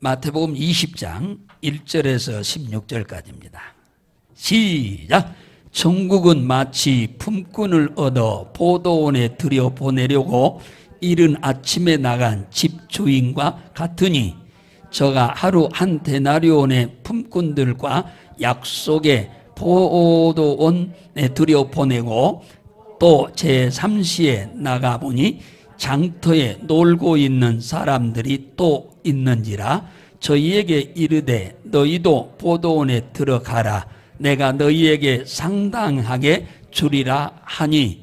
마태복음 20장 1절에서 16절까지입니다. 시작! 천국은 마치 품꾼을 얻어 포도원에 들여보내려고 이른 아침에 나간 집주인과 같으니 저가 하루 한 데나리온의 품꾼들과 약속에 포도원에 들여보내고 또 제3시에 나가보니 장터에 놀고 있는 사람들이 또 있는지라 저희에게 이르되 너희도 포도원에 들어가라 내가 너희에게 상당하게 주리라 하니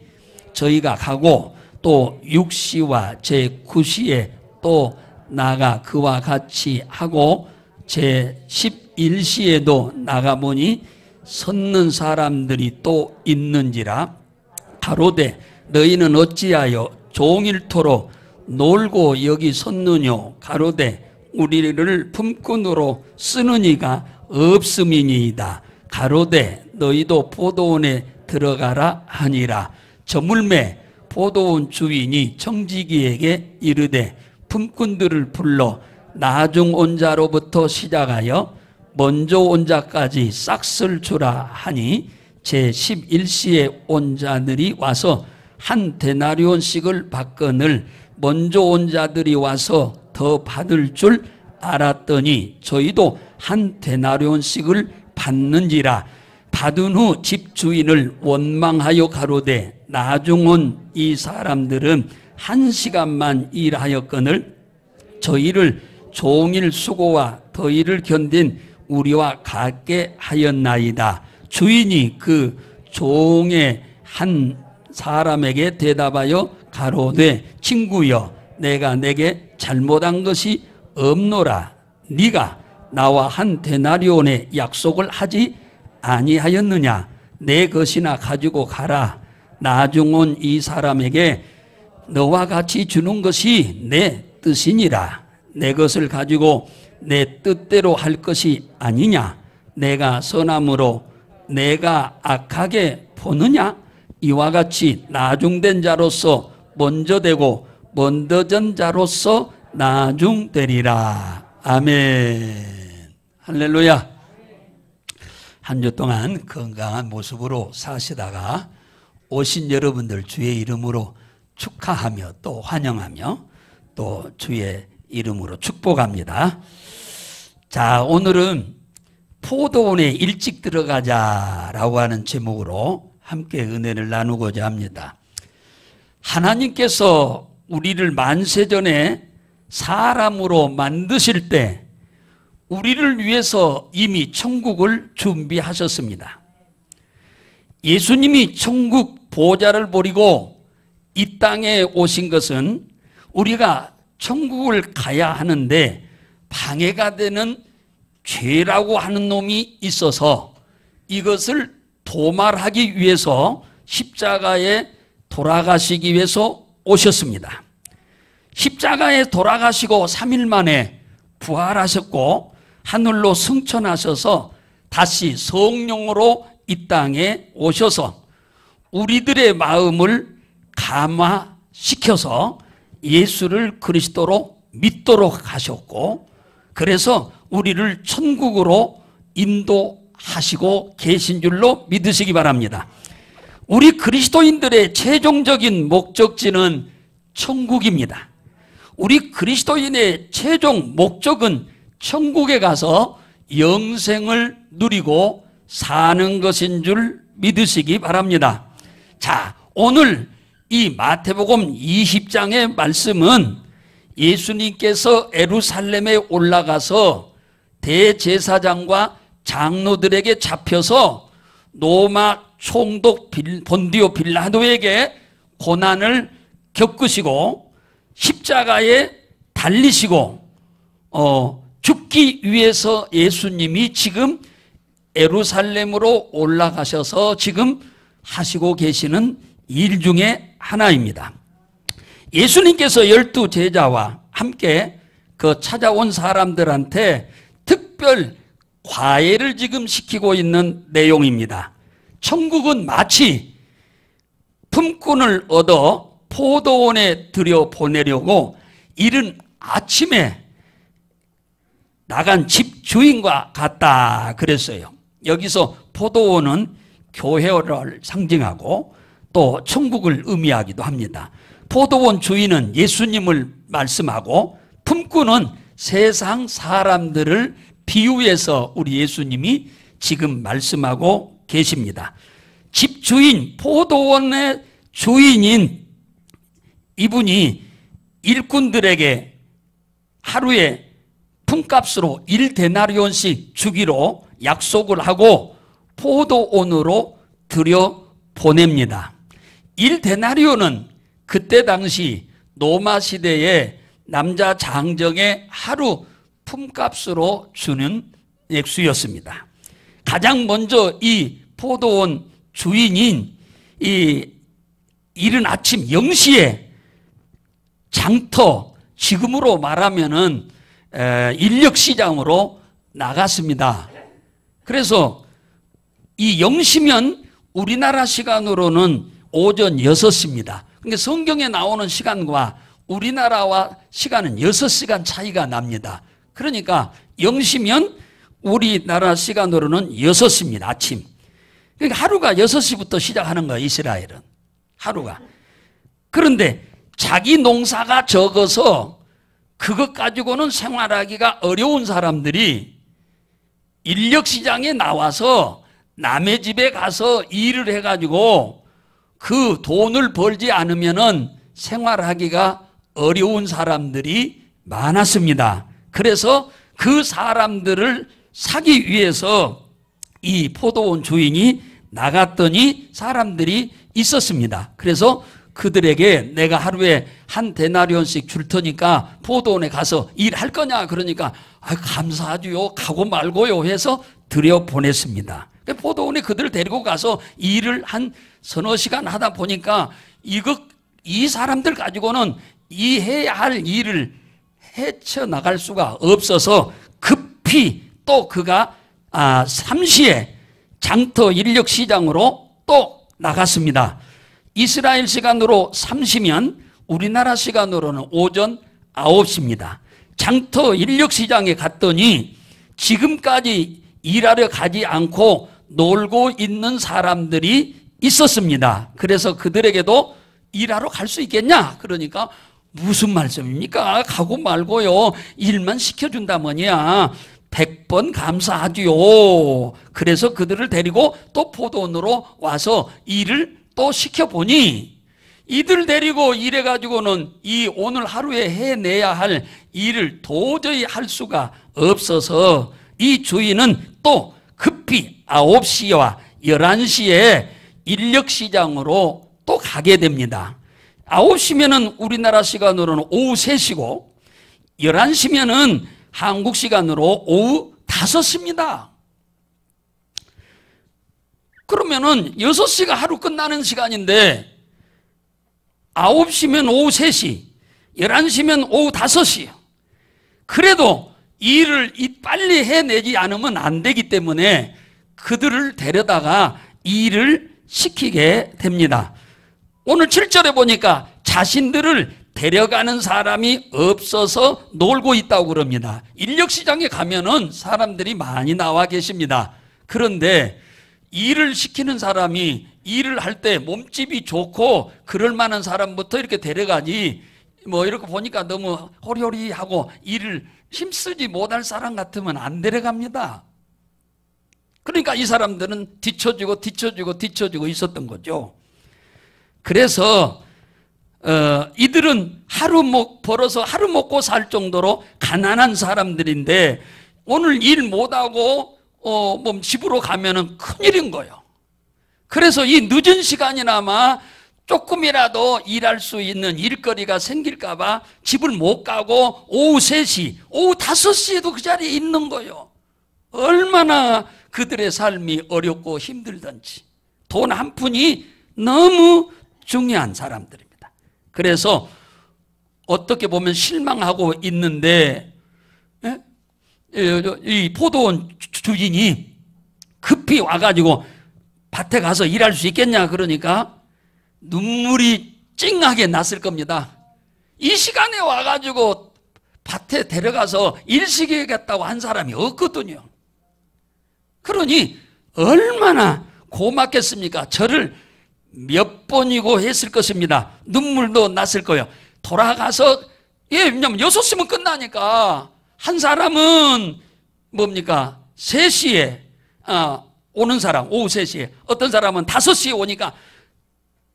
저희가 가고 또 6시와 제9시에 또 나가 그와 같이 하고 제11시에도 나가보니 섰는 사람들이 또 있는지라 가로되 너희는 어찌하여 종일토록 놀고 여기 섰느뇨 가로되 우리를 품꾼으로 쓰는 이가 없음이니이다 가로되 너희도 포도원에 들어가라 하니라 저물매 포도원 주인이 청지기에게 이르되 품꾼들을 불러 나중 온 자로부터 시작하여 먼저 온 자까지 싹쓸 주라 하니 제11시에 온 자들이 와서 한 데나리온씩을 받거늘 먼저 온 자들이 와서 더 받을 줄 알았더니 저희도 한 데나리온씩을 받는지라 받은 후 집주인을 원망하여 가로되 나중 온 이 사람들은 1시간만 일하였거늘 저희를 종일 수고와 더위를 견딘 우리와 같게 하였나이다. 주인이 그 종의 한 사람에게 대답하여 가로되 친구여 내가 내게 잘못한 것이 없노라 네가 나와 한 데나리온의 약속을 하지 아니하였느냐 내 것이나 가지고 가라 나중 온 이 사람에게 너와 같이 주는 것이 내 뜻이니라 내 것을 가지고 내 뜻대로 할 것이 아니냐 내가 선함으로 내가 악하게 보느냐 이와 같이 나중된 자로서 먼저 되고 먼저전 자로서 나중되리라. 아멘. 할렐루야. 한 주 동안 건강한 모습으로 사시다가 오신 여러분들 주의 이름으로 축하하며 또 환영하며 또 주의 이름으로 축복합니다. 자, 오늘은 포도원에 일찍 들어가자라고 하는 제목으로 함께 은혜를 나누고자 합니다. 하나님께서 우리를 만세전에 사람으로 만드실 때 우리를 위해서 이미 천국을 준비하셨습니다. 예수님이 천국 보좌를 버리고 이 땅에 오신 것은 우리가 천국을 가야 하는데 방해가 되는 죄라고 하는 놈이 있어서 이것을 도말하기 위해서 십자가에 돌아가시기 위해서 오셨습니다. 십자가에 돌아가시고 3일 만에 부활하셨고 하늘로 승천하셔서 다시 성령으로 이 땅에 오셔서 우리들의 마음을 감화시켜서 예수를 그리스도로 믿도록 하셨고 그래서 우리를 천국으로 인도하시고 계신 줄로 믿으시기 바랍니다. 우리 그리스도인들의 최종적인 목적지는 천국입니다. 우리 그리스도인의 최종 목적은 천국에 가서 영생을 누리고 사는 것인 줄 믿으시기 바랍니다. 자, 오늘 이 마태복음 20장의 말씀은 예수님께서 예루살렘에 올라가서 대제사장과 장로들에게 잡혀서 로마 총독 본디오 빌라도에게 고난을 겪으시고 십자가에 달리시고 죽기 위해서 예수님이 지금 예루살렘으로 올라가셔서 지금 하시고 계시는 일 중에 하나입니다. 예수님께서 12 제자와 함께 그 찾아온 사람들한테 특별 과외를 지금 시키고 있는 내용입니다. 천국은 마치 품꾼을 얻어 포도원에 들여보내려고 이른 아침에 나간 집 주인과 같다 그랬어요. 여기서 포도원은 교회를 상징하고 또 천국을 의미하기도 합니다. 포도원 주인은 예수님을 말씀하고 품꾼은 세상 사람들을 비유해서 우리 예수님이 지금 말씀하고 계십니다. 집주인, 포도원의 주인인 이분이 일꾼들에게 하루에 품값으로 1데나리온씩 주기로 약속을 하고 포도원으로 들여보냅니다. 1데나리온은 그때 당시 로마 시대의 남자 장정의 하루 품값으로 주는 액수였습니다. 가장 먼저 이 포도원 주인인 이 이른 아침 0시에 장터, 지금으로 말하면은 인력시장으로 나갔습니다. 그래서 이 0시면 우리나라 시간으로는 오전 6시입니다. 그러니까 성경에 나오는 시간과 우리나라와 시간은 6시간 차이가 납니다. 그러니까 0시면 우리나라 시간으로는 6시입니다. 아침. 그러니까 하루가 6시부터 시작하는 거예요. 이스라엘은. 하루가. 그런데 자기 농사가 적어서 그것 가지고는 생활하기가 어려운 사람들이 인력시장에 나와서 남의 집에 가서 일을 해가지고 그 돈을 벌지 않으면은 생활하기가 어려운 사람들이 많았습니다. 그래서 그 사람들을 사기 위해서 이 포도원 주인이 나갔더니 사람들이 있었습니다. 그래서 그들에게 내가 하루에 1데나리온씩 줄 테니까 포도원에 가서 일할 거냐 그러니까 감사하지요, 가고 말고요 해서 들여보냈습니다. 포도원에 그들을 데리고 가서 일을 한 서너 시간 하다 보니까 이 사람들 가지고는 이 해야 할 일을 헤쳐나갈 수가 없어서 급히 또 그가 3시에 장터 인력시장으로 또 나갔습니다. 이스라엘 시간으로 3시면 우리나라 시간으로는 오전 9시입니다. 장터 인력시장에 갔더니 지금까지 일하러 가지 않고 놀고 있는 사람들이 있었습니다. 그래서 그들에게도 일하러 갈 수 있겠냐? 그러니까 무슨 말씀입니까? 가고 말고요. 일만 시켜준다면야 100번 감사하지요. 그래서 그들을 데리고 또 포도원으로 와서 일을 또 시켜보니 이들 데리고 일해가지고는 이 오늘 하루에 해내야 할 일을 도저히 할 수가 없어서 이 주인은 또 급히 9시와 11시에 인력시장으로 또 가게 됩니다. 9시면은 우리나라 시간으로는 오후 3시고 11시면은 한국 시간으로 오후 5시입니다. 그러면은 6시가 하루 끝나는 시간인데 9시면 오후 3시, 11시면 오후 5시요. 그래도 일을 빨리 해내지 않으면 안 되기 때문에 그들을 데려다가 일을 시키게 됩니다. 오늘 7절에 보니까 자신들을 데려가는 사람이 없어서 놀고 있다고 그럽니다. 인력시장에 가면은 사람들이 많이 나와 계십니다. 그런데 일을 시키는 사람이 일을 할 때 몸집이 좋고 그럴 만한 사람부터 이렇게 데려가지 뭐 이렇게 보니까 너무 호리호리하고 일을 힘쓰지 못할 사람 같으면 안 데려갑니다. 그러니까 이 사람들은 뒤처지고 있었던 거죠. 그래서 이들은 벌어서 하루 먹고 살 정도로 가난한 사람들인데 오늘 일 못하고 집으로 가면은 큰일인 거예요. 그래서 이 늦은 시간이나마 조금이라도 일할 수 있는 일거리가 생길까봐 집을 못 가고 오후 3시, 오후 5시에도 그 자리에 있는 거예요. 얼마나 그들의 삶이 어렵고 힘들던지. 돈 한 푼이 너무 중요한 사람들입니다. 그래서 어떻게 보면 실망하고 있는데 이 포도원 주인이 급히 와가지고 밭에 가서 일할 수 있겠냐 그러니까 눈물이 찡하게 났을 겁니다. 이 시간에 와가지고 밭에 나한테 데려가서 일 시키겠다고 한 사람이 없거든요. 그러니 얼마나 고맙겠습니까? 저를 몇 번이고 했을 것입니다. 눈물도 났을 거예요. 돌아가서, 왜냐면 6시면 끝나니까, 한 사람은 뭡니까? 3시에 오는 사람, 오후 3시에. 어떤 사람은 5시에 오니까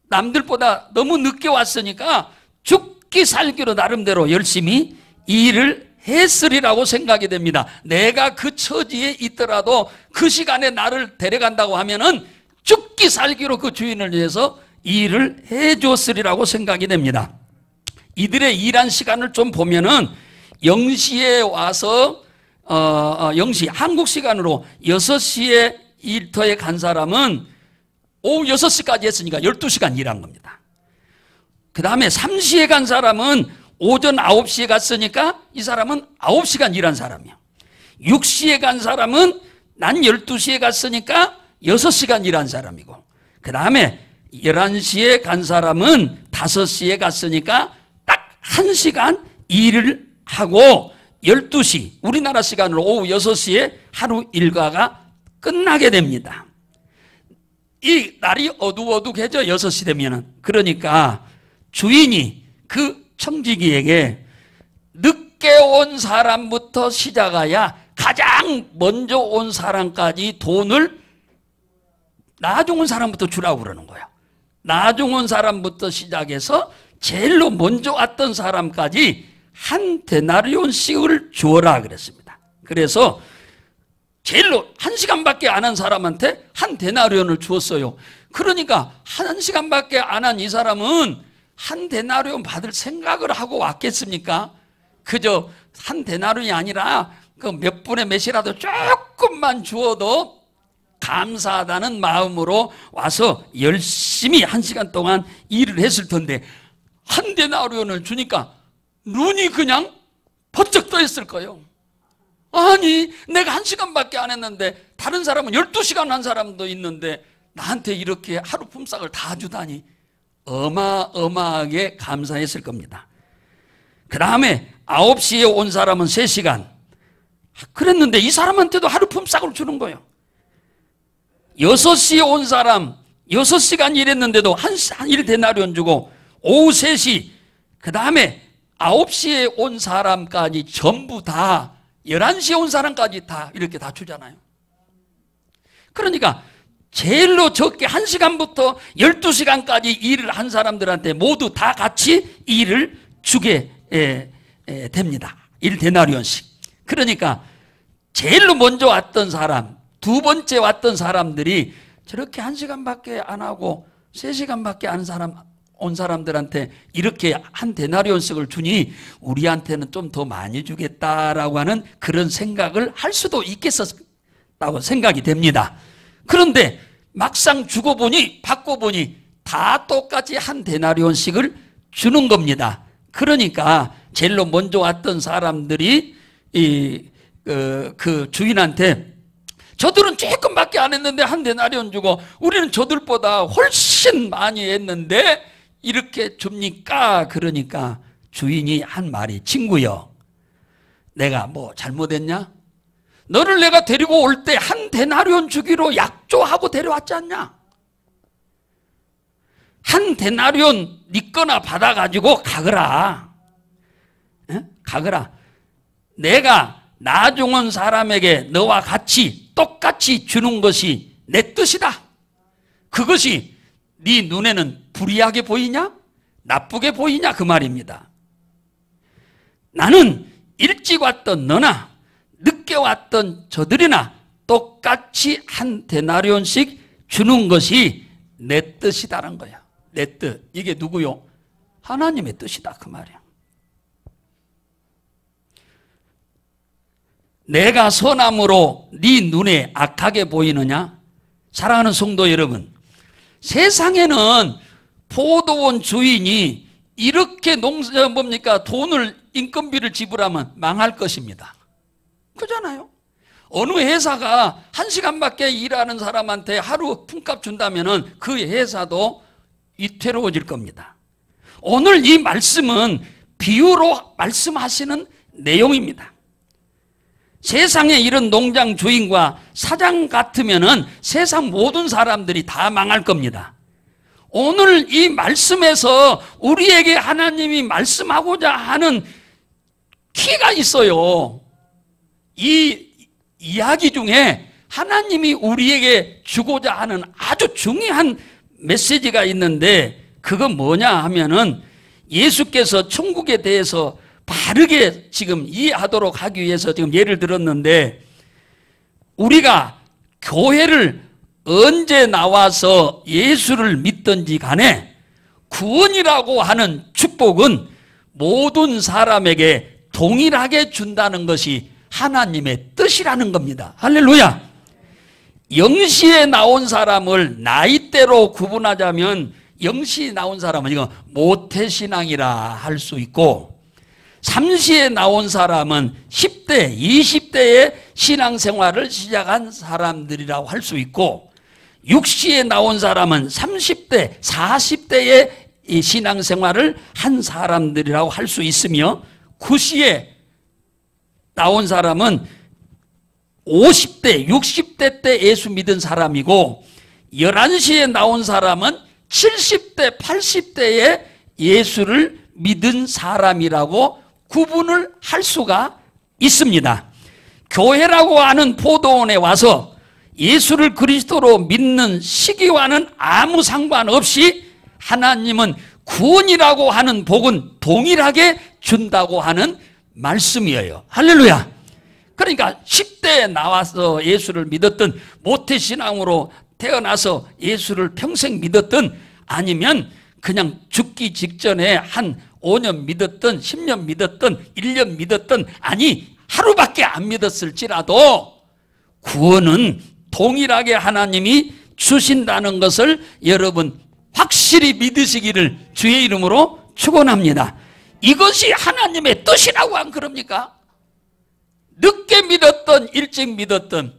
남들보다 너무 늦게 왔으니까 죽기 살기로 나름대로 열심히 일을 했으리라고 생각이 됩니다. 내가 그 처지에 있더라도 그 시간에 나를 데려간다고 하면은 죽기 살기로 그 주인을 위해서 일을 해줬으리라고 생각이 됩니다. 이들의 일한 시간을 좀 보면은 0시에 와서 0시 한국 시간으로 6시에 일터에 간 사람은 오후 6시까지 했으니까 12시간 일한 겁니다. 그 다음에 3시에 간 사람은 오전 9시에 갔으니까 이 사람은 9시간 일한 사람이에요. 6시에 간 사람은 난 12시에 갔으니까 6시간 일한 사람이고, 그 다음에 11시에 간 사람은 5시에 갔으니까 딱 1시간 일을 하고 12시, 우리나라 시간으로 오후 6시에 하루 일과가 끝나게 됩니다. 이 날이 어둑어둑해져 6시 되면은. 그러니까 주인이 그 청지기에게 늦게 온 사람부터 시작해야 가장 먼저 온 사람까지 돈을 나중 온 사람부터 주라고 그러는 거예요. 나중 온 사람부터 시작해서 제일로 먼저 왔던 사람까지 한 데나리온씩을 주어라 그랬습니다. 그래서 제일로 1시간밖에 안 한 사람한테 한 데나리온을 주었어요. 그러니까 1시간밖에 안 한 이 사람은 한 데나리온 받을 생각을 하고 왔겠습니까? 그저 한 데나리온이 아니라 그 몇 분의 몇이라도 조금만 주어도 감사하다는 마음으로 와서 열심히 1시간 동안 일을 했을 텐데, 한 데나리온을 주니까 눈이 그냥 번쩍 떠 있을 거예요. 아니, 내가 1시간밖에 안 했는데 다른 사람은 12시간 한 사람도 있는데 나한테 이렇게 하루 품삯을 다 주다니 어마어마하게 감사했을 겁니다. 그 다음에 9시에 온 사람은 3시간 그랬는데 이 사람한테도 하루 품삯을 주는 거예요. 6시에 온 사람 6시간 일했는데도 일 데나리온 주고, 오후 3시, 그 다음에 9시에 온 사람까지 전부 다 11시에 온 사람까지 다 이렇게 다 주잖아요. 그러니까 제일로 적게 1시간부터 12시간까지 일을 한 사람들한테 모두 다 같이 일을 주게 됩니다. 1데나리온씩. 그러니까 제일로 먼저 왔던 사람, 두 번째 왔던 사람들이 저렇게 1시간밖에 안 하고 3시간밖에 안 온 사람들한테 이렇게 한 데나리온씩을 주니 우리한테는 좀 더 많이 주겠다라고 하는 그런 생각을 할 수도 있겠었다고 생각이 됩니다. 그런데 막상 주고 보니, 받고 보니 다 똑같이 한 데나리온씩을 주는 겁니다. 그러니까 제일로 먼저 왔던 사람들이 그 주인한테 저들은 조금밖에 안 했는데 한 데나리온 주고 우리는 저들보다 훨씬 많이 했는데 이렇게 줍니까? 그러니까 주인이 한 말이, 친구여, 내가 뭐 잘못했냐? 너를 내가 데리고 올 때 한 데나리온 주기로 약조하고 데려왔지 않냐? 한 데나리온 네 거나 받아가지고 가거라. 에? 가거라. 내가 나중 온 사람에게 너와 같이 똑같이 주는 것이 내 뜻이다. 그것이 네 눈에는 불이하게 보이냐? 나쁘게 보이냐? 그 말입니다. 나는 일찍 왔던 너나 늦게 왔던 저들이나 똑같이 한 데나리온씩 주는 것이 내 뜻이다는 거야. 내 뜻. 이게 누구요? 하나님의 뜻이다 그 말이야. 내가 선함으로 네 눈에 악하게 보이느냐? 사랑하는 성도 여러분, 세상에는 포도원 주인이 이렇게 돈을, 인건비를 지불하면 망할 것입니다. 그잖아요. 어느 회사가 1시간밖에 일하는 사람한테 하루 품값 준다면 그 회사도 위태로워질 겁니다. 오늘 이 말씀은 비유로 말씀하시는 내용입니다. 세상에 이런 농장 주인과 사장 같으면은 세상 모든 사람들이 다 망할 겁니다. 오늘 이 말씀에서 우리에게 하나님이 말씀하고자 하는 키가 있어요. 이 이야기 중에 하나님이 우리에게 주고자 하는 아주 중요한 메시지가 있는데, 그건 뭐냐 하면은 예수께서 천국에 대해서 바르게 지금 이해하도록 하기 위해서 지금 예를 들었는데, 우리가 교회를 언제 나와서 예수를 믿든지 간에 구원이라고 하는 축복은 모든 사람에게 동일하게 준다는 것이 하나님의 뜻이라는 겁니다. 할렐루야. 영시에 나온 사람을 나이대로 구분하자면, 영시에 나온 사람은 이거 모태신앙이라 할 수 있고, 삼시에 나온 사람은 10대, 20대에 신앙생활을 시작한 사람들이라고 할 수 있고, 육시에 나온 사람은 30대, 40대에 이 신앙생활을 한 사람들이라고 할 수 있으며, 구시에 나온 사람은 50대, 60대 때 예수 믿은 사람이고, 11시에 나온 사람은 70대, 80대에 예수를 믿은 사람이라고 구분을 할 수가 있습니다. 교회라고 하는 포도원에 와서 예수를 그리스도로 믿는 시기와는 아무 상관없이 하나님은 구원이라고 하는 복은 동일하게 준다고 하는 말씀이에요. 할렐루야. 그러니까 10대에 나와서 예수를 믿었든, 모태신앙으로 태어나서 예수를 평생 믿었든, 아니면 그냥 죽기 직전에 한 5년 믿었든 10년 믿었든 1년 믿었든, 아니 하루밖에 안 믿었을지라도 구원은 동일하게 하나님이 주신다는 것을 여러분 확실히 믿으시기를 주의 이름으로 축원합니다. 이것이 하나님의 뜻이라고 안 그럽니까? 늦게 믿었든 일찍 믿었든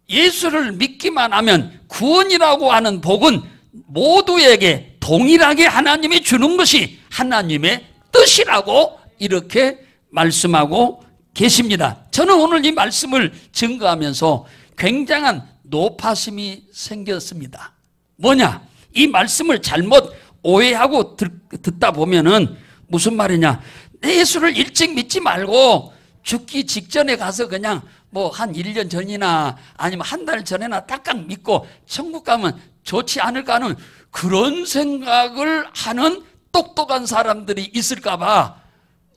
예수를 믿기만 하면 구원이라고 하는 복은 모두에게 동일하게 하나님이 주는 것이 하나님의 뜻이라고 이렇게 말씀하고 계십니다. 저는 오늘 이 말씀을 증거하면서 굉장한 노파심이 생겼습니다. 뭐냐? 이 말씀을 잘못 오해하고 듣다 보면은 무슨 말이냐? 내 예수를 일찍 믿지 말고 죽기 직전에 가서 그냥 뭐 한 1년 전이나 아니면 한 달 전에나 딱딱 믿고 천국 가면 좋지 않을까 하는 그런 생각을 하는 똑똑한 사람들이 있을까 봐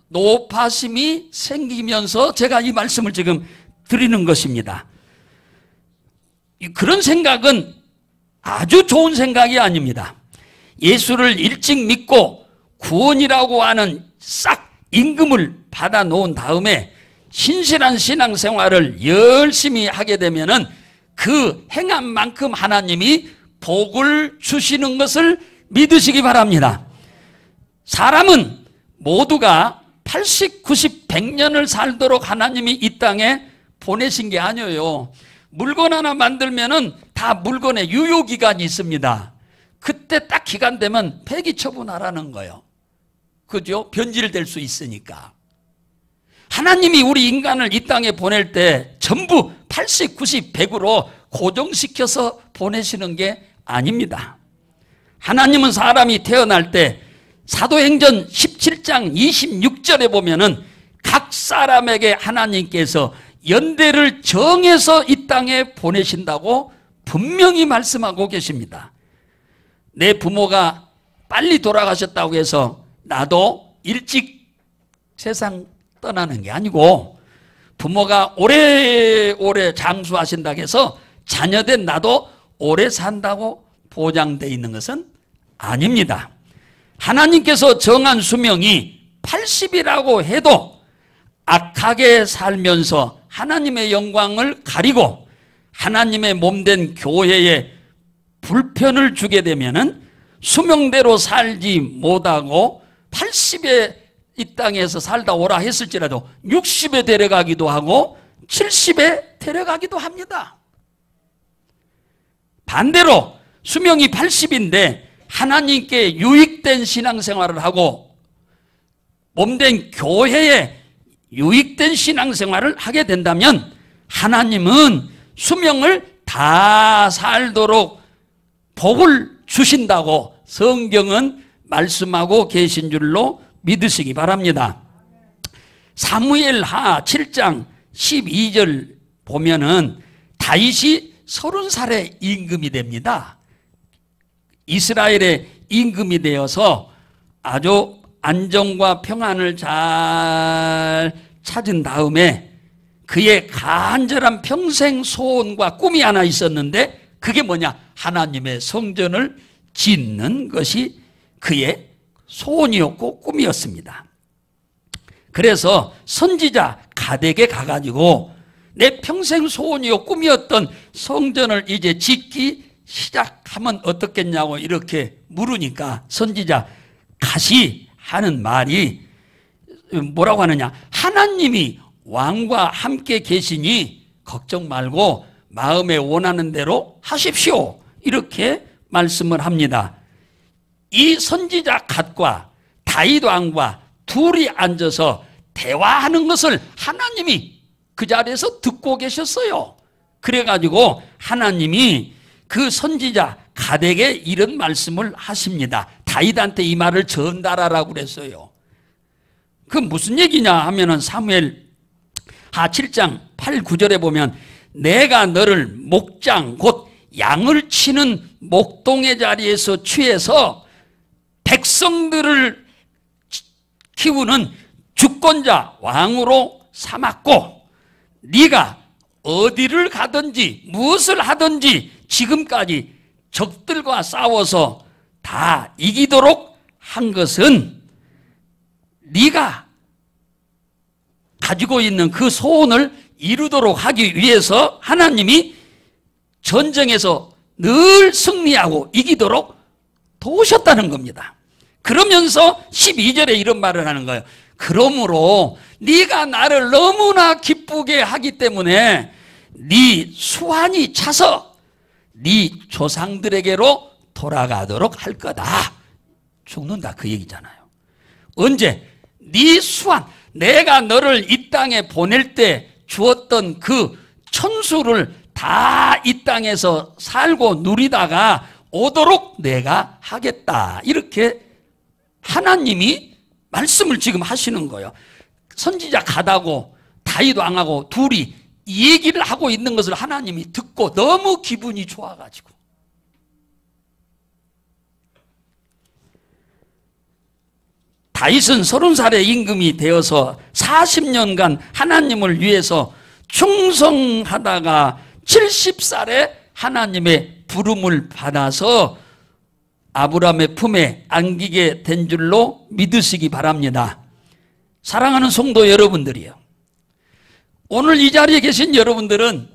노파심이 생기면서 제가 이 말씀을 지금 드리는 것입니다. 그런 생각은 아주 좋은 생각이 아닙니다. 예수를 일찍 믿고 구원이라고 하는 싹 임금을 받아 놓은 다음에 신실한 신앙생활을 열심히 하게 되면은 그 행한 만큼 하나님이 복을 주시는 것을 믿으시기 바랍니다. 사람은 모두가 80, 90, 100년을 살도록 하나님이 이 땅에 보내신 게 아니에요. 물건 하나 만들면은 다 물건에 유효기간이 있습니다. 그때 딱 기간 되면 폐기 처분하라는 거예요. 그죠? 변질될 수 있으니까. 하나님이 우리 인간을 이 땅에 보낼 때 전부 80, 90, 100으로 고정시켜서 보내시는 게 아닙니다. 하나님은 사람이 태어날 때 사도행전 17장 26절에 보면은 각 사람에게 하나님께서 연대를 정해서 이 땅에 보내신다고 분명히 말씀하고 계십니다. 내 부모가 빨리 돌아가셨다고 해서 나도 일찍 세상 떠나는 게 아니고, 부모가 오래오래 장수하신다고 해서 자녀된 나도 오래 산다고 보장되어 있는 것은 아닙니다. 하나님께서 정한 수명이 80이라고 해도 악하게 살면서 하나님의 영광을 가리고 하나님의 몸된 교회에 불편을 주게 되면은 수명대로 살지 못하고 80에 이 땅에서 살다 오라 했을지라도 60에 데려가기도 하고 70에 데려가기도 합니다. 반대로 수명이 80인데 하나님께 유익된 신앙생활을 하고 몸된 교회에 유익된 신앙생활을 하게 된다면 하나님은 수명을 다 살도록 복을 주신다고 성경은 말씀하고 계신 줄로 믿으시기 바랍니다. 사무엘하 7장 12절 보면은 다윗이 30살에 임금이 됩니다. 이스라엘의 임금이 되어서 아주 안정과 평안을 잘 찾은 다음에 그의 간절한 평생 소원과 꿈이 하나 있었는데 그게 뭐냐? 하나님의 성전을 짓는 것이 그의 소원이었고 꿈이었습니다. 그래서 선지자 가덱에 가가지고 내 평생 소원이요 꿈이었던 성전을 이제 짓기 시작하면 어떻겠냐고 이렇게 물으니까 선지자 갓이 하는 말이 뭐라고 하느냐? 하나님이 왕과 함께 계시니 걱정 말고 마음에 원하는 대로 하십시오. 이렇게 말씀을 합니다. 이 선지자 갓과 다윗 왕과 둘이 앉아서 대화하는 것을 하나님이 그 자리에서 듣고 계셨어요. 그래가지고 하나님이 그 선지자 갓에게 이런 말씀을 하십니다. 다윗한테 이 말을 전달하라고 그랬어요. 그 무슨 얘기냐 하면은 사무엘 하 7장 8, 9절에 보면 내가 너를 목장 곧 양을 치는 목동의 자리에서 취해서 백성들을 키우는 주권자 왕으로 삼았고 네가 어디를 가든지 무엇을 하든지 지금까지 적들과 싸워서 다 이기도록 한 것은 네가 가지고 있는 그 소원을 이루도록 하기 위해서 하나님이 전쟁에서 늘 승리하고 이기도록 도우셨다는 겁니다. 그러면서 12절에 이런 말을 하는 거예요. 그러므로 네가 나를 너무나 기쁘게 하기 때문에 네 수완이 차서 네 조상들에게로 돌아가도록 할 거다. 죽는다 그 얘기잖아요. 언제? 네 수완, 내가 너를 이 땅에 보낼 때 주었던 그 천수를 다 이 땅에서 살고 누리다가 오도록 내가 하겠다. 이렇게 하나님이 말씀을 지금 하시는 거예요. 선지자 갓하고 다윗 왕하고 둘이 이 얘기를 하고 있는 것을 하나님이 듣고 너무 기분이 좋아가지고 다윗은 30살의 임금이 되어서 40년간 하나님을 위해서 충성하다가 70살에 하나님의 부름을 받아서 아브라함의 품에 안기게 된 줄로 믿으시기 바랍니다. 사랑하는 성도 여러분들이요, 오늘 이 자리에 계신 여러분들은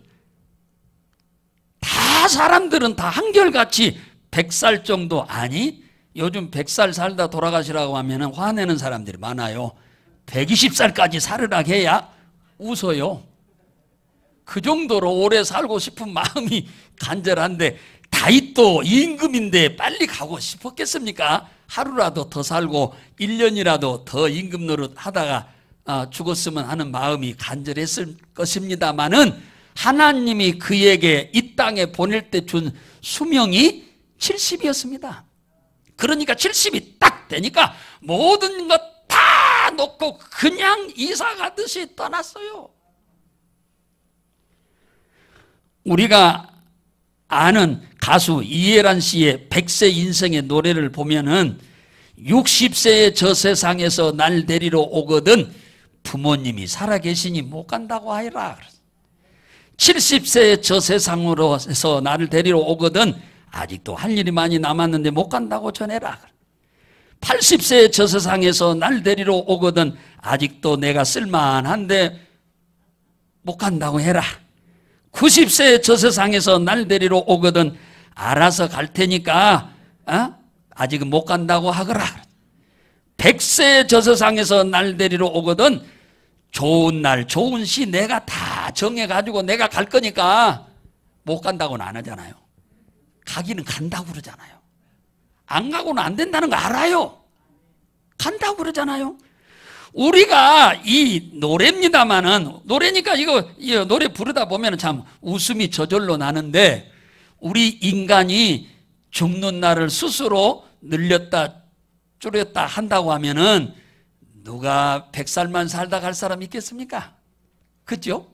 다 사람들은 다 한결같이 100살 정도, 아니 요즘 100살 살다 돌아가시라고 하면 화내는 사람들이 많아요. 120살까지 살으라 해야 웃어요. 그 정도로 오래 살고 싶은 마음이 간절한데 다윗도 임금인데 빨리 가고 싶었겠습니까? 하루라도 더 살고 1년이라도 더 임금 노릇 하다가 죽었으면 하는 마음이 간절했을 것입니다마는 하나님이 그에게 이 땅에 보낼 때 준 수명이 70이었습니다. 그러니까 70이 딱 되니까 모든 것 다 놓고 그냥 이사 가듯이 떠났어요. 우리가 아는 가수 이혜란 씨의 100세 인생의 노래를 보면은 60세의 저 세상에서 날 데리러 오거든 부모님이 살아계시니 못 간다고 하여라. 70세의 저 세상으로서 나를 데리러 오거든 아직도 할 일이 많이 남았는데 못 간다고 전해라. 80세의 저 세상에서 날 데리러 오거든 아직도 내가 쓸만한데 못 간다고 해라. 90세의 저 세상에서 날 데리러 오거든 알아서 갈 테니까 아직은 못 간다고 하거라. 100세의 저 세상에서 날 데리러 오거든 좋은 날 좋은 시 내가 다 정해가지고 내가 갈 거니까 못 간다고는 안 하잖아요. 가기는 간다고 그러잖아요. 안 가고는 안 된다는 거 알아요. 간다고 그러잖아요. 우리가 이 노래입니다만은, 노래니까 이거 노래 부르다 보면 참 웃음이 저절로 나는데, 우리 인간이 죽는 날을 스스로 늘렸다 줄였다 한다고 하면은 누가 100살만 살다 갈 사람 있겠습니까? 그죠?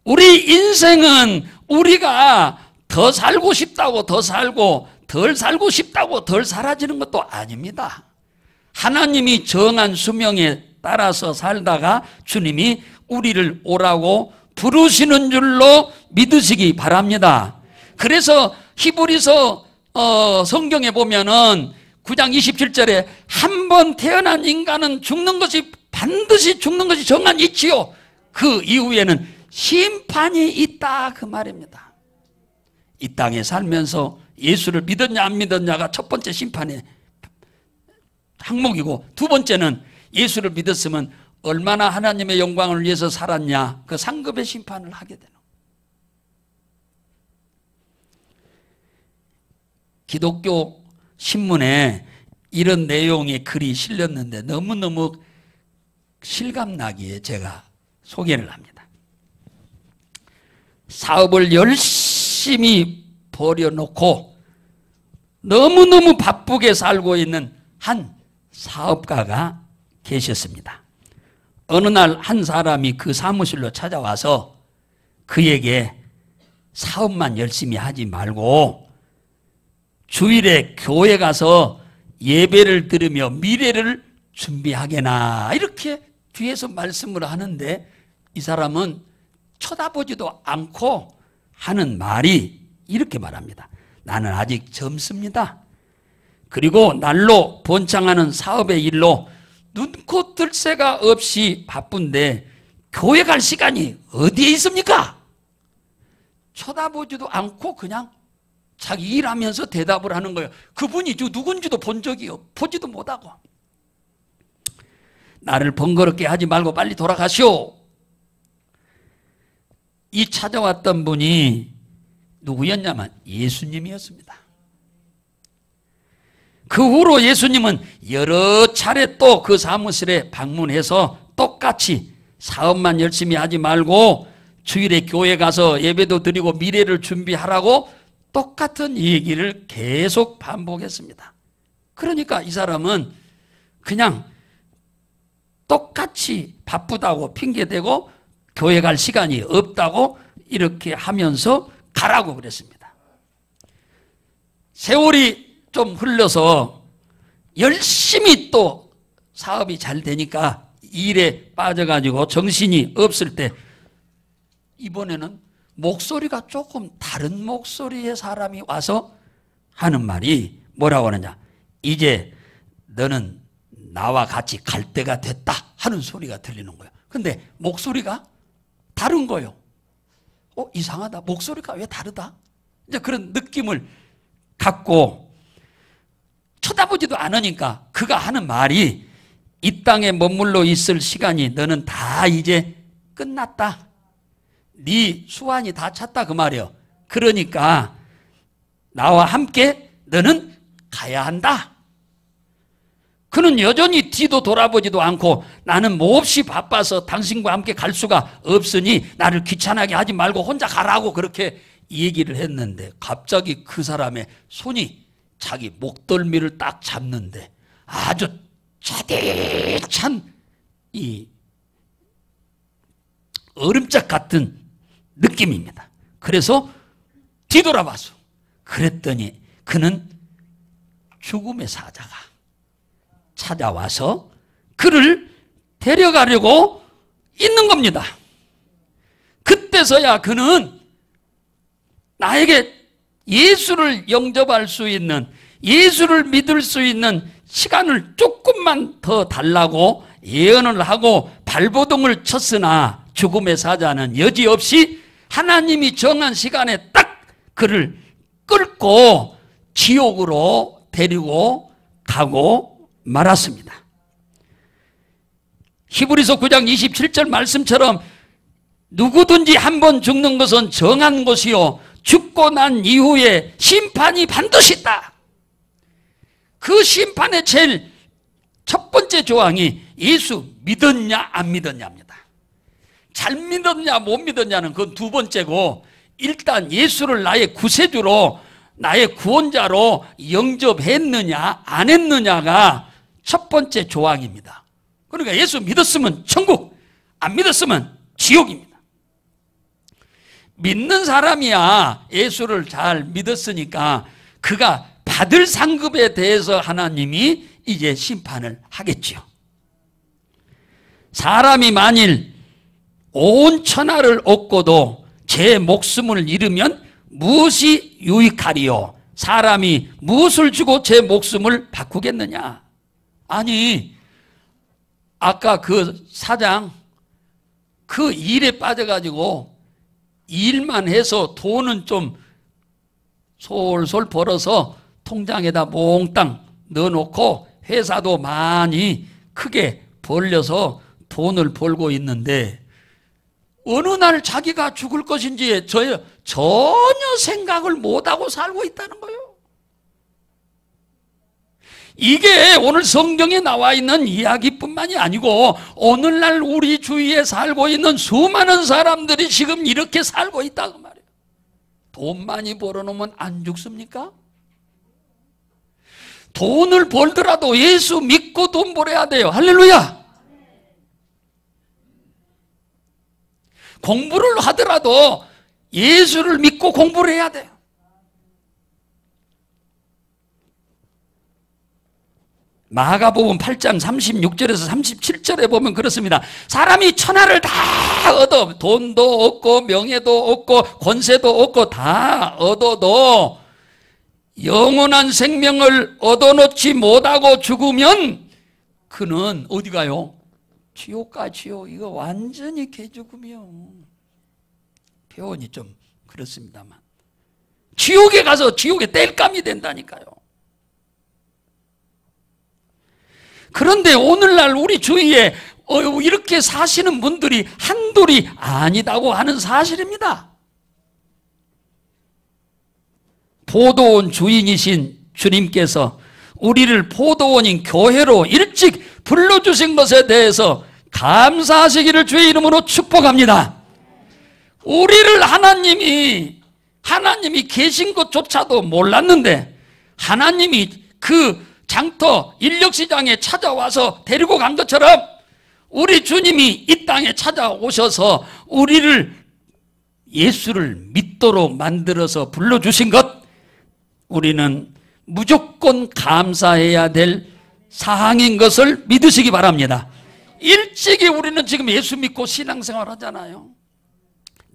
우리 인생은 우리가 더 살고 싶다고 더 살고 덜 살고 싶다고 덜 사라지는 것도 아닙니다. 하나님이 정한 수명에 따라서 살다가 주님이 우리를 오라고 부르시는 줄로 믿으시기 바랍니다. 그래서 히브리서 성경에 보면은 9장 27절에 한 번 태어난 인간은 죽는 것이 반드시 죽는 것이 정한 이치요, 그 이후에는 심판이 있다, 그 말입니다. 이 땅에 살면서 예수를 믿었냐 안 믿었냐가 첫 번째 심판의 항목이고, 두 번째는 예수를 믿었으면 얼마나 하나님의 영광을 위해서 살았냐, 그 상급의 심판을 하게 되는. 기독교 신문에 이런 내용의 글이 실렸는데 너무너무 실감나기에 제가 소개를 합니다. 사업을 열심히 벌여놓고 너무너무 바쁘게 살고 있는 한 사업가가 계셨습니다. 어느 날 한 사람이 그 사무실로 찾아와서 그에게 사업만 열심히 하지 말고 주일에 교회 가서 예배를 들으며 미래를 준비하게나, 이렇게 뒤에서 말씀을 하는데, 이 사람은 쳐다보지도 않고 하는 말이 이렇게 말합니다. 나는 아직 젊습니다. 그리고 날로 번창하는 사업의 일로 눈코 뜰 새가 없이 바쁜데 교회 갈 시간이 어디에 있습니까? 쳐다보지도 않고 그냥 자기 일하면서 대답을 하는 거예요. 그분이 누군지도 본 적이 보지도 못하고. 나를 번거롭게 하지 말고 빨리 돌아가시오. 이 찾아왔던 분이 누구였냐면 예수님이었습니다. 그 후로 예수님은 여러 차례 또 그 사무실에 방문해서 똑같이 사업만 열심히 하지 말고 주일에 교회 가서 예배도 드리고 미래를 준비하라고 똑같은 얘기를 계속 반복했습니다. 그러니까 이 사람은 그냥 똑같이 바쁘다고 핑계대고 교회 갈 시간이 없다고 이렇게 하면서 가라고 그랬습니다. 세월이 좀 흘러서 열심히 또 사업이 잘 되니까 일에 빠져가지고 정신이 없을 때 이번에는 목소리가 조금 다른 목소리의 사람이 와서 하는 말이 뭐라고 하느냐, 이제 너는 나와 같이 갈 때가 됐다 하는 소리가 들리는 거예요. 근데 목소리가 다른 거예요. 이상하다, 목소리가 왜 다르다, 이제 그런 느낌을 갖고 쳐다보지도 않으니까 그가 하는 말이, 이 땅에 머물러 있을 시간이 너는 다 이제 끝났다, 네 수완이 다 찼다, 그 말이에요. 그러니까 나와 함께 너는 가야 한다. 그는 여전히 뒤도 돌아보지도 않고 나는 몹시 바빠서 당신과 함께 갈 수가 없으니 나를 귀찮게 하지 말고 혼자 가라고 그렇게 얘기를 했는데, 갑자기 그 사람의 손이 자기 목덜미를 딱 잡는데 아주 차디찬 이 얼음짝 같은 느낌입니다. 그래서 뒤돌아봤어. 그랬더니 그는 죽음의 사자가 찾아와서 그를 데려가려고 있는 겁니다. 그때서야 그는 나에게 예수를 영접할 수 있는, 예수를 믿을 수 있는 시간을 조금만 더 달라고 예언을 하고 발버둥을 쳤으나 죽음의 사자는 여지없이 하나님이 정한 시간에 딱 그를 끌고 지옥으로 데리고 가고 말았습니다. 히브리서 9장 27절 말씀처럼 누구든지 한 번 죽는 것은 정한 것이요 죽고 난 이후에 심판이 반드시 있다. 그 심판의 제일 첫 번째 조항이 예수 믿었냐 안 믿었냐입니다. 잘 믿었냐 못 믿었냐는 그건 두 번째고, 일단 예수를 나의 구세주로, 나의 구원자로 영접했느냐 안 했느냐가 첫 번째 조항입니다. 그러니까 예수 믿었으면 천국, 안 믿었으면 지옥입니다. 믿는 사람이야 예수를 잘 믿었으니까 그가 받을 상급에 대해서 하나님이 이제 심판을 하겠지요. 사람이 만일 온 천하를 얻고도 제 목숨을 잃으면 무엇이 유익하리요? 사람이 무엇을 주고 제 목숨을 바꾸겠느냐? 아니, 아까 그 사장, 그 일에 빠져가지고 일만 해서 돈은 좀 솔솔 벌어서 통장에다 몽땅 넣어놓고 회사도 많이 크게 벌려서 돈을 벌고 있는데, 어느 날 자기가 죽을 것인지 전혀 생각을 못하고 살고 있다는 거예요. 이게 오늘 성경에 나와 있는 이야기뿐만이 아니고 오늘날 우리 주위에 살고 있는 수많은 사람들이 지금 이렇게 살고 있다고 말이에요. 돈 많이 벌어놓으면 안 죽습니까? 돈을 벌더라도 예수 믿고 돈 벌어야 돼요. 할렐루야. 공부를 하더라도 예수를 믿고 공부를 해야 돼요. 마가복음 8장 36절에서 37절에 보면 그렇습니다. 사람이 천하를 다 얻어, 돈도 얻고 명예도 얻고 권세도 얻고 다 얻어도 영원한 생명을 얻어놓지 못하고 죽으면 그는 어디 가요? 지옥 가지요. 이거 완전히 개죽음이요. 표현이 좀 그렇습니다만 지옥에 가서 지옥에 땔감이 된다니까요. 그런데 오늘날 우리 주위에 이렇게 사시는 분들이 한둘이 아니다고 하는 사실입니다. 포도원 주인이신 주님께서 우리를 포도원인 교회로 일찍 불러주신 것에 대해서 감사하시기를 주의 이름으로 축복합니다. 우리를 하나님이 계신 것조차도 몰랐는데 하나님이 그 장터 인력시장에 찾아와서 데리고 간 것처럼 우리 주님이 이 땅에 찾아오셔서 우리를 예수를 믿도록 만들어서 불러주신 것, 우리는 무조건 감사해야 될 사항인 것을 믿으시기 바랍니다. 일찍이 우리는 지금 예수 믿고 신앙생활 하잖아요.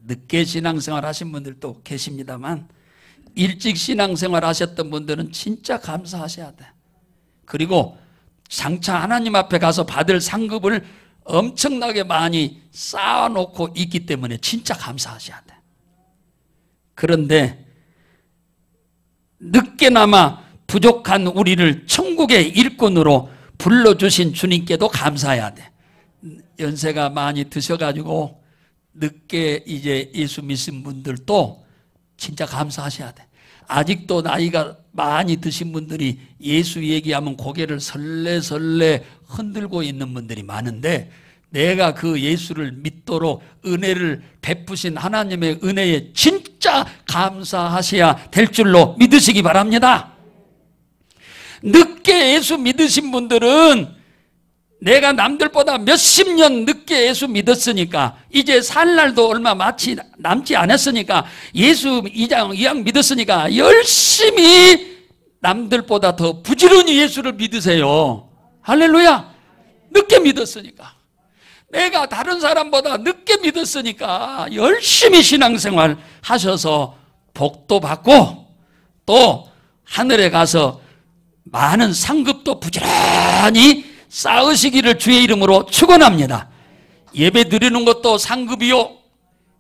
늦게 신앙생활 하신 분들도 계십니다만 일찍 신앙생활 하셨던 분들은 진짜 감사하셔야 돼. 그리고 장차 하나님 앞에 가서 받을 상급을 엄청나게 많이 쌓아놓고 있기 때문에 진짜 감사하셔야 돼. 그런데 늦게나마 부족한 우리를 천국의 일꾼으로 불러주신 주님께도 감사해야 돼. 연세가 많이 드셔가지고 늦게 이제 예수 믿으신 분들도 진짜 감사하셔야 돼. 아직도 나이가 많이 드신 분들이 예수 얘기하면 고개를 설레설레 흔들고 있는 분들이 많은데, 내가 그 예수를 믿도록 은혜를 베푸신 하나님의 은혜에 진짜 감사하셔야 될 줄로 믿으시기 바랍니다. 늦게 예수 믿으신 분들은 내가 남들보다 몇십 년 늦게 예수 믿었으니까 이제 살 날도 얼마 남지 않았으니까 예수 이양 믿었으니까 열심히 남들보다 더 부지런히 예수를 믿으세요. 할렐루야. 늦게 믿었으니까. 내가 다른 사람보다 늦게 믿었으니까 열심히 신앙생활 하셔서 복도 받고 또 하늘에 가서 많은 상급도 부지런히 쌓으시기를 주의 이름으로 축원합니다. 예배 드리는 것도 상급이요,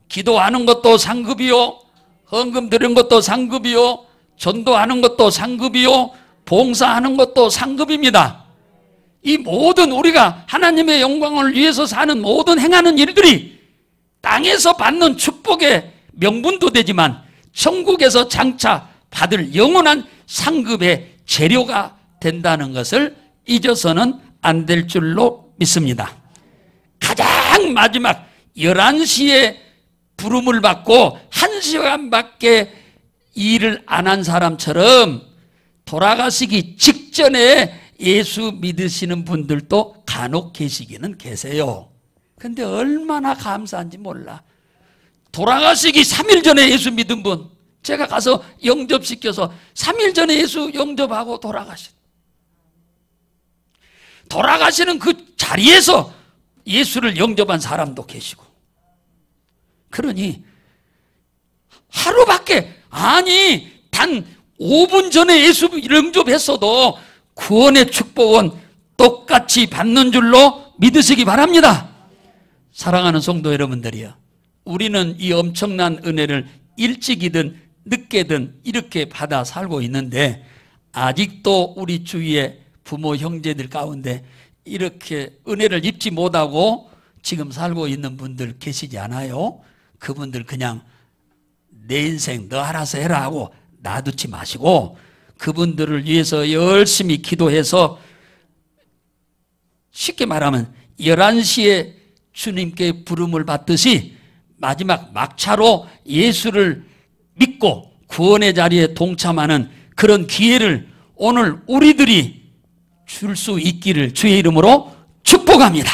기도하는 것도 상급이요, 헌금 드리는 것도 상급이요, 전도하는 것도 상급이요, 봉사하는 것도 상급입니다. 이 모든 우리가 하나님의 영광을 위해서 사는 모든 행하는 일들이 땅에서 받는 축복의 명분도 되지만 천국에서 장차 받을 영원한 상급의 재료가 된다는 것을 잊어서는 안 될 줄로 믿습니다. 가장 마지막 11시에 부름을 받고 1시간밖에 일을 안 한 사람처럼 돌아가시기 직전에 예수 믿으시는 분들도 간혹 계시기는 계세요. 근데 얼마나 감사한지 몰라. 돌아가시기 3일 전에 예수 믿은 분, 제가 가서 영접시켜서 3일 전에 예수 영접하고 돌아가시는 그 자리에서 예수를 영접한 사람도 계시고. 그러니 하루밖에, 아니 단 5분 전에 예수 영접했어도 구원의 축복은 똑같이 받는 줄로 믿으시기 바랍니다. 사랑하는 성도 여러분들이요, 우리는 이 엄청난 은혜를 일찍이든 늦게든 이렇게 받아 살고 있는데, 아직도 우리 주위에 부모 형제들 가운데 이렇게 은혜를 입지 못하고 지금 살고 있는 분들 계시지 않아요? 그분들 그냥 내 인생 너 알아서 해라 하고 놔두지 마시고 그분들을 위해서 열심히 기도해서, 쉽게 말하면 11시에 주님께 부름을 받듯이 마지막 막차로 예수를 믿고 구원의 자리에 동참하는 그런 기회를 오늘 우리들이 줄 수 있기를 주의 이름으로 축복합니다.